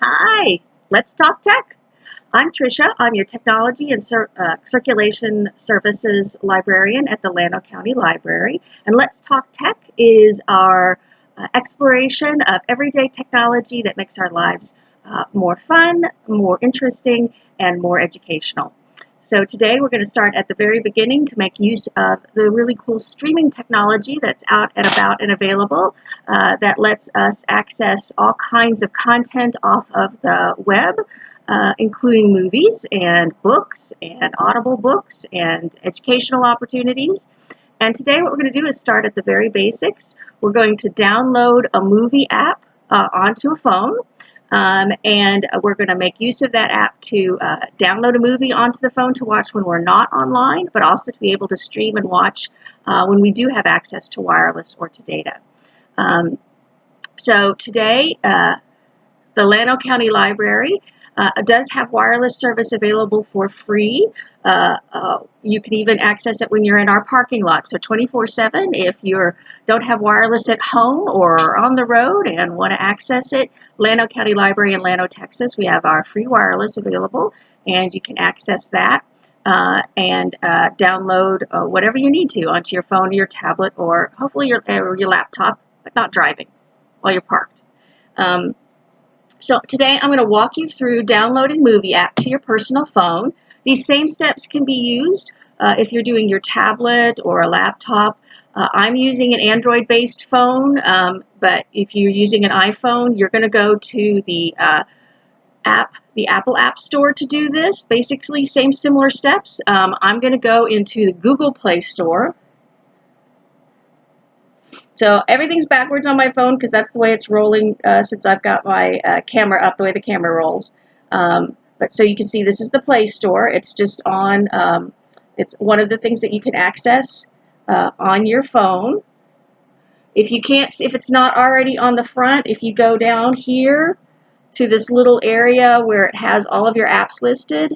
Hi, let's talk tech. I'm Tricia. I'm your Technology and Circulation Services Librarian at the Llano County Library. And Let's Talk Tech is our exploration of everyday technology that makes our lives more fun, more interesting, and more educational. So today we're going to start at the very beginning to make use of the really cool streaming technology that's out and about and available that lets us access all kinds of content off of the web, including movies and books and audible books and educational opportunities. And today what we're going to do is start at the very basics. We're going to download a movie app onto a phone. And we're going to make use of that app to download a movie onto the phone to watch when we're not online, but also to be able to stream and watch when we do have access to wireless or to data. So today, the Llano County Library does have wireless service available for free. You can even access it when you're in our parking lot. So 24/7, if you don't have wireless at home or on the road and want to access it, Llano County Library in Llano, Texas, we have our free wireless available, and you can access that and download whatever you need to onto your phone or your tablet or hopefully your laptop, but not driving while you're parked. So today I'm going to walk you through downloading Movie app to your personal phone. These same steps can be used if you're doing your tablet or a laptop. I'm using an Android-based phone, but if you're using an iPhone, you're going to go to the Apple App Store to do this. Basically, similar steps. I'm going to go into the Google Play Store. So everything's backwards on my phone because that's the way it's rolling since I've got my camera up, the way the camera rolls. But so you can see this is the Play Store. It's just on, it's one of the things that you can access on your phone. If it's not already on the front, if you go down here to this little area where it has all of your apps listed,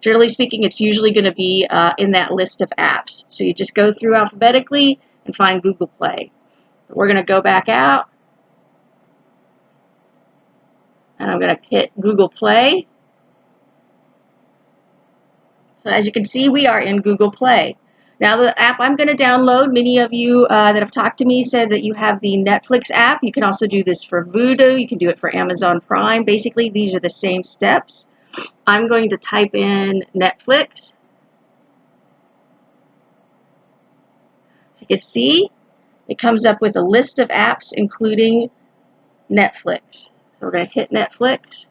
generally speaking, it's usually going to be in that list of apps. So you just go through alphabetically and find Google Play. We're going to go back out, and I'm going to hit Google Play. So as you can see, we are in Google Play. Now the app I'm going to download, many of you that have talked to me said that you have the Netflix app. You can also do this for Vudu. You can do it for Amazon Prime. Basically, these are the same steps. I'm going to type in Netflix. You can see it comes up with a list of apps including Netflix. So we're going to hit Netflix.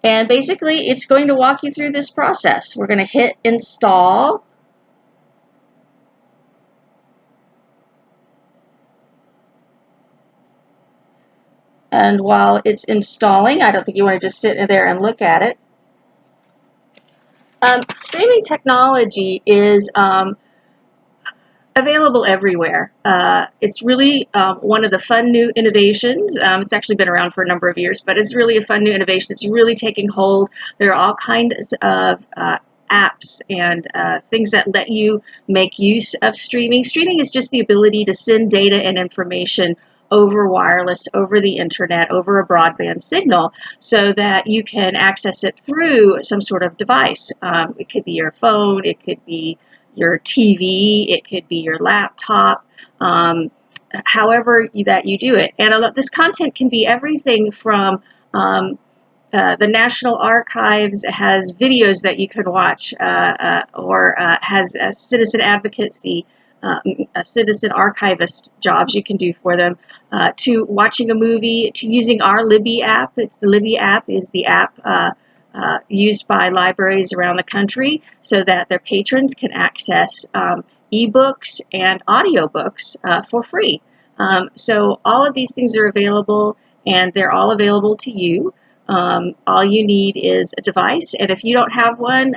And basically it's going to walk you through this process. We're going to hit install. And while it's installing, I don't think you want to just sit there and look at it. Streaming technology is available everywhere. It's really one of the fun new innovations. It's actually been around for a number of years, but it's really a fun new innovation. It's really taking hold. There are all kinds of apps and things that let you make use of streaming. Streaming is just the ability to send data and information over wireless, over the internet, over a broadband signal, so that you can access it through some sort of device. It could be your phone, it could be your TV, it could be your laptop, however that you do it. And this content can be everything from the National Archives has videos that you can watch, or has citizen advocates, the citizen archivist jobs you can do for them, to watching a movie, to using our Libby app. The Libby app is the app used by libraries around the country so that their patrons can access ebooks and audiobooks for free. So all of these things are available, and they're all available to you. All you need is a device, and if you don't have one,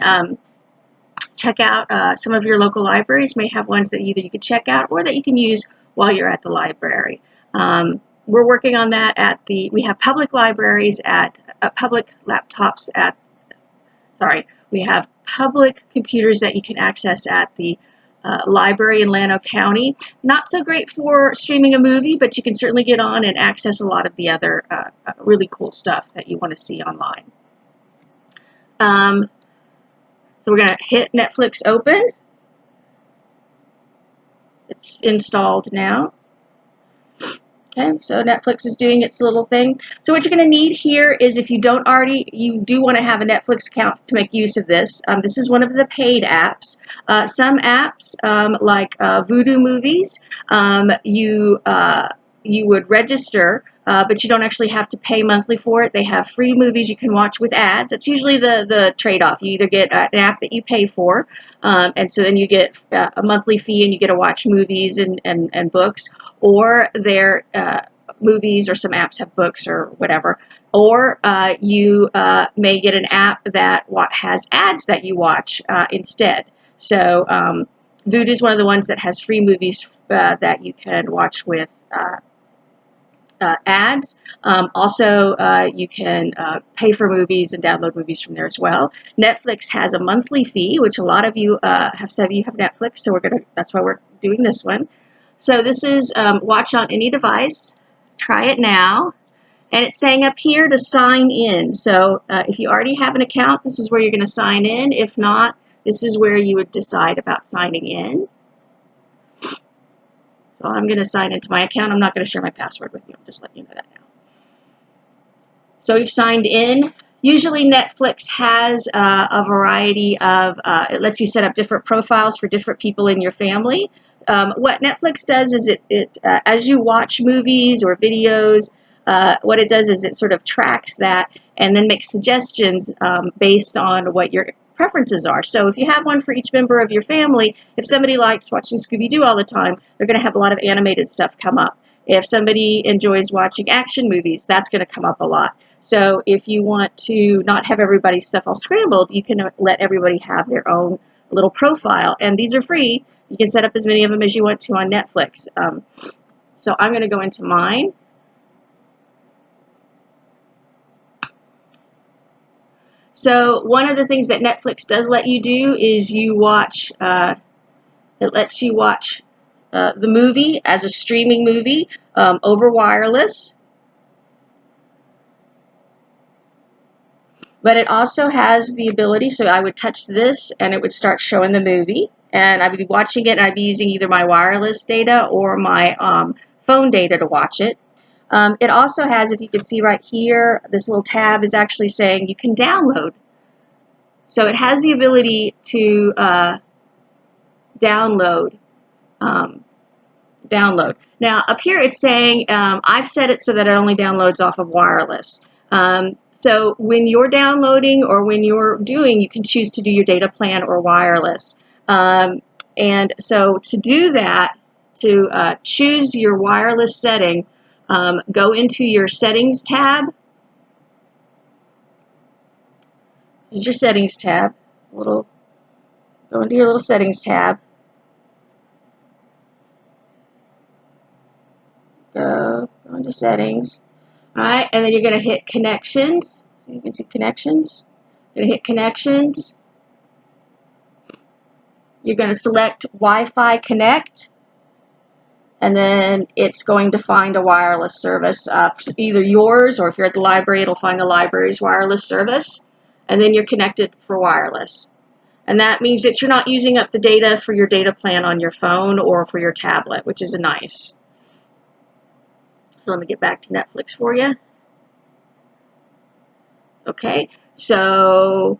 check out some of your local libraries may have ones that either you can check out or that you can use while you're at the library. We're working on that we have public libraries at public laptops we have public computers that you can access at the library in Llano County. Not so great for streaming a movie, but you can certainly get on and access a lot of the other really cool stuff that you want to see online. So we're going to hit Netflix open. It's installed now. Okay, so Netflix is doing its little thing. So what you're going to need here is, if you don't already, you do want to have a Netflix account to make use of this. This is one of the paid apps. Some apps, like Voodoo Movies, you would register, but you don't actually have to pay monthly for it. They have free movies you can watch with ads. That's usually the trade-off. You either get an app that you pay for, and so then you get a monthly fee and you get to watch movies and books, or their movies, or some apps have books or whatever, or you may get an app that has ads that you watch instead. So Voodoo is one of the ones that has free movies that you can watch with ads. Also, you can pay for movies and download movies from there as well. Netflix has a monthly fee, which a lot of you have said you have Netflix, so that's why we're doing this one. So this is watch on any device. Try it now. And it's saying up here to sign in. So if you already have an account, this is where you're going to sign in. If not, this is where you would decide about signing in. So I'm going to sign into my account. I'm not going to share my password with you. I'm just letting you know that now. So we've signed in. Usually Netflix has a variety of, it lets you set up different profiles for different people in your family. What Netflix does is as you watch movies or videos, what it does is it sort of tracks that and then makes suggestions based on what your preferences are. So if you have one for each member of your family, if somebody likes watching Scooby-Doo all the time, they're going to have a lot of animated stuff come up. If somebody enjoys watching action movies, that's going to come up a lot. So if you want to not have everybody's stuff all scrambled, you can let everybody have their own little profile. And these are free. You can set up as many of them as you want to on Netflix. So I'm going to go into mine. So one of the things that Netflix does let you do is you watch, it lets you watch the movie as a streaming movie over wireless. But it also has the ability, so I would touch this and it would start showing the movie. And I would be watching it and I'd be using either my wireless data or my phone data to watch it. It also has, if you can see right here, this little tab is actually saying you can download. So it has the ability to download. Now up here it's saying I've set it so that it only downloads off of wireless. So when you're downloading or when you're doing, you can choose to do your data plan or wireless. And so to do that, to choose your wireless setting, go into your settings tab. This is your settings tab. Go into your little settings tab. Go into settings. All right, and then you're going to hit connections. So you can see connections. You're going to hit connections. You're going to select Wi-Fi Connect, and then it's going to find a wireless service, either yours, or if you're at the library, it'll find the library's wireless service, and then you're connected for wireless. And that means that you're not using up the data for your data plan on your phone or for your tablet, which is nice. So let me get back to Netflix for you. Okay, so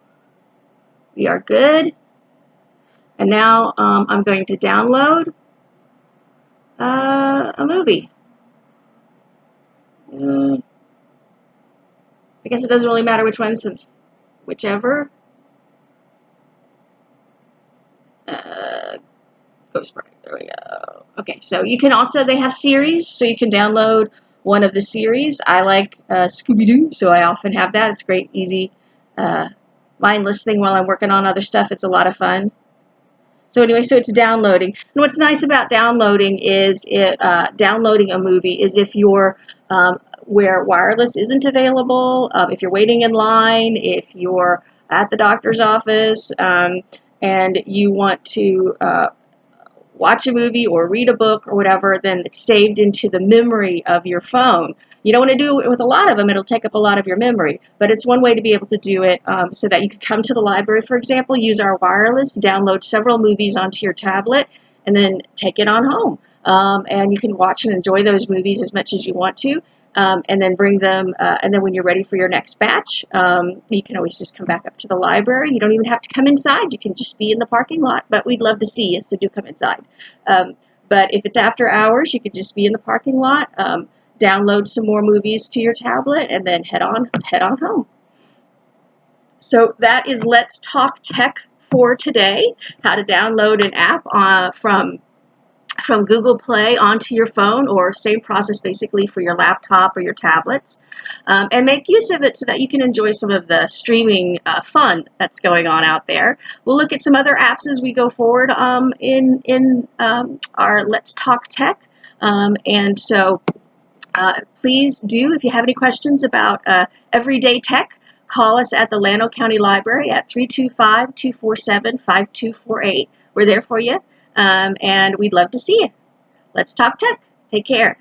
we are good. And now I'm going to download a movie. I guess it doesn't really matter which one, since whichever. Ghostbusters. There we go. Okay, so you can also, they have series, so you can download one of the series. I like Scooby-Doo, so I often have that. It's great, easy, mindless thing while I'm working on other stuff. It's a lot of fun. So anyway, so it's downloading. And what's nice about downloading is downloading a movie is if you're where wireless isn't available, if you're waiting in line, if you're at the doctor's office, and you want to watch a movie or read a book or whatever, then it's saved into the memory of your phone. You don't want to do it with a lot of them. It'll take up a lot of your memory. But it's one way to be able to do it so that you can come to the library, for example, use our wireless, download several movies onto your tablet, and then take it on home. And you can watch and enjoy those movies as much as you want to. And then bring them, and then when you're ready for your next batch, you can always just come back up to the library. You don't even have to come inside. You can just be in the parking lot, but we'd love to see you, so do come inside. But if it's after hours, you could just be in the parking lot, download some more movies to your tablet, and then head on home. So that is Let's Talk Tech for today, how to download an app from Google Play onto your phone, or same process basically for your laptop or your tablets, and make use of it so that you can enjoy some of the streaming fun that's going on out there. We'll look at some other apps as we go forward in our Let's Talk Tech, and so please do, if you have any questions about everyday tech, call us at the Llano County Library at 325-247-5248. We're there for you. And we'd love to see you. Let's talk tech. Take care.